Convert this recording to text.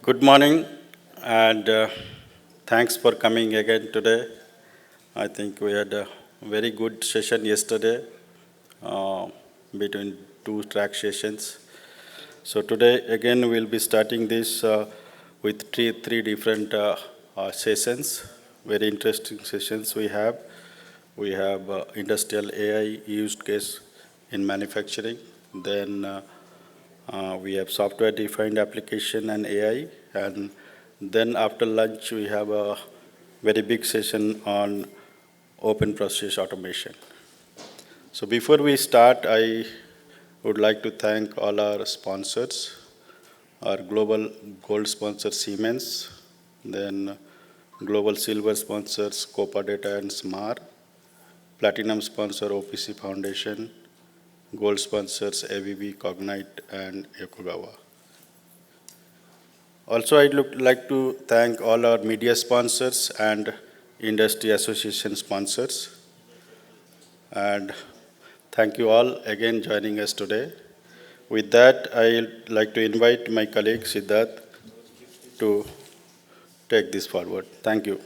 Good morning, and thanks for coming again today. I think we had a very good session yesterday uh, between two track sessions. So today again we'll be starting this with three different sessions. Very interesting sessions we have. We have industrial AI used case in manufacturing. Then we have software-defined application and AI, and then after lunch we have a very big session on open process automation. So before we start, I would like to thank all our sponsors, our global gold sponsor Siemens, then global silver sponsors Copa Data and Smart, platinum sponsor OPC Foundation, gold sponsors ABB, Cognite, and Yokogawa. Also, I'd like to thank all our media sponsors and industry association sponsors. And thank you all again joining us today. With that, I'd like to invite my colleague Siddharth to take this forward. Thank you.